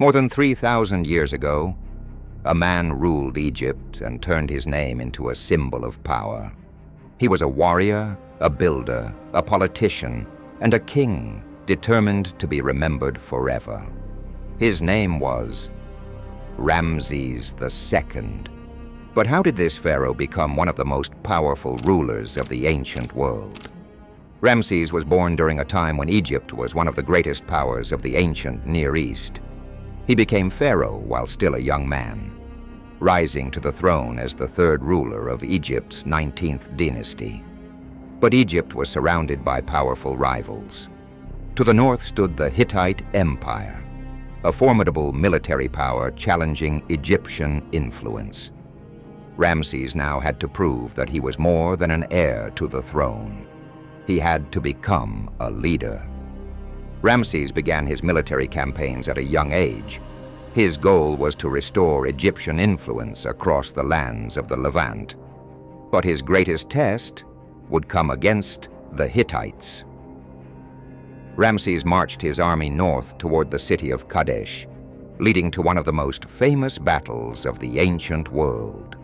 More than 3,000 years ago, a man ruled Egypt and turned his name into a symbol of power. He was a warrior, a builder, a politician, and a king determined to be remembered forever. His name was Ramses II. But how did this pharaoh become one of the most powerful rulers of the ancient world? Ramses was born during a time when Egypt was one of the greatest powers of the ancient Near East. He became pharaoh while still a young man, rising to the throne as the third ruler of Egypt's 19th dynasty. But Egypt was surrounded by powerful rivals. To the north stood the Hittite Empire, a formidable military power challenging Egyptian influence. Ramses now had to prove that he was more than an heir to the throne. He had to become a leader. Ramses began his military campaigns at a young age. His goal was to restore Egyptian influence across the lands of the Levant. But his greatest test would come against the Hittites. Ramses marched his army north toward the city of Kadesh, leading to one of the most famous battles of the ancient world.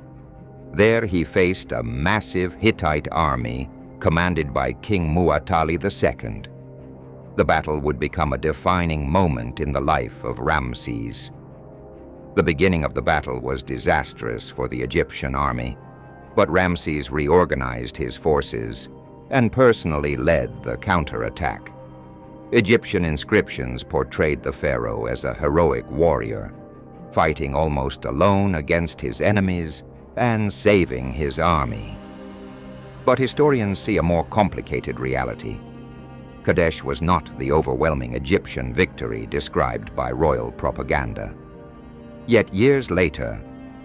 There he faced a massive Hittite army commanded by King Muwatalli II. The battle would become a defining moment in the life of Ramses. The beginning of the battle was disastrous for the Egyptian army, but Ramses reorganized his forces and personally led the counterattack. Egyptian inscriptions portrayed the pharaoh as a heroic warrior, fighting almost alone against his enemies and saving his army. But historians see a more complicated reality. Kadesh was not the overwhelming Egyptian victory described by royal propaganda. Yet years later,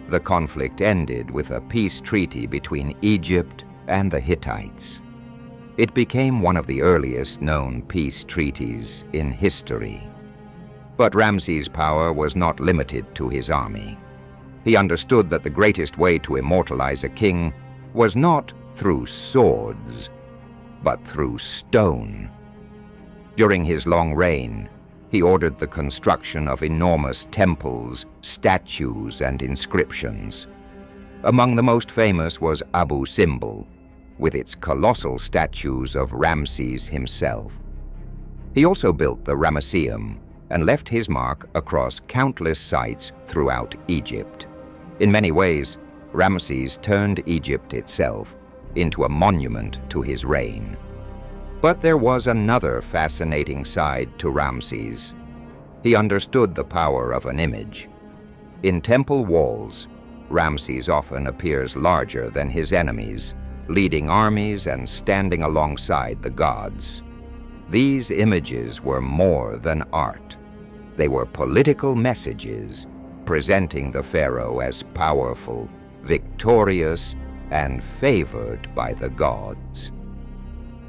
the conflict ended with a peace treaty between Egypt and the Hittites. It became one of the earliest known peace treaties in history. But Ramses' power was not limited to his army. He understood that the greatest way to immortalize a king was not through swords, but through stone. During his long reign, he ordered the construction of enormous temples, statues, and inscriptions. Among the most famous was Abu Simbel, with its colossal statues of Ramses himself. He also built the Ramesseum and left his mark across countless sites throughout Egypt. In many ways, Ramses turned Egypt itself into a monument to his reign. But there was another fascinating side to Ramses. He understood the power of an image. In temple walls, Ramses often appears larger than his enemies, leading armies and standing alongside the gods. These images were more than art. They were political messages, presenting the pharaoh as powerful, victorious, and favored by the gods.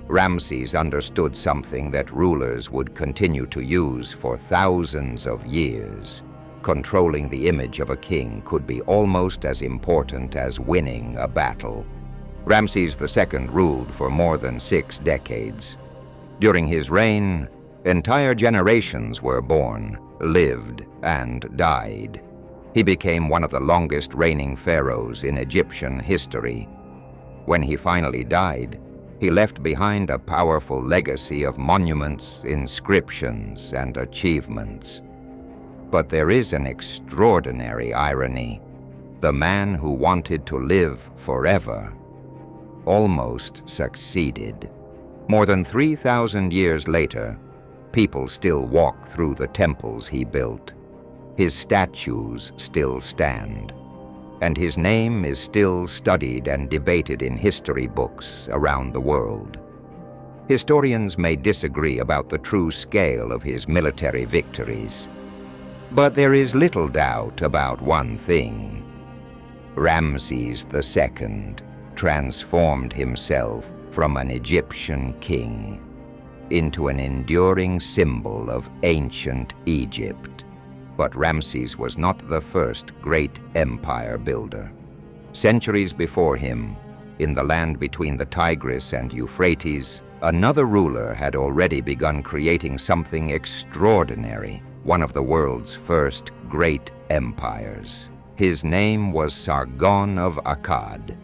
Ramses understood something that rulers would continue to use for thousands of years. Controlling the image of a king could be almost as important as winning a battle. Ramses II ruled for more than 6 decades. During his reign, entire generations were born, lived, and died. He became one of the longest reigning pharaohs in Egyptian history. When he finally died, he left behind a powerful legacy of monuments, inscriptions, and achievements. But there is an extraordinary irony. The man who wanted to live forever almost succeeded. More than 3,000 years later, people still walk through the temples he built. His statues still stand, and his name is still studied and debated in history books around the world. Historians may disagree about the true scale of his military victories, but there is little doubt about one thing. Ramses II transformed himself from an Egyptian king into an enduring symbol of ancient Egypt. But Ramses was not the first great empire builder. Centuries before him, in the land between the Tigris and Euphrates, another ruler had already begun creating something extraordinary. one of the world's first great empires. His name was Sargon of Akkad.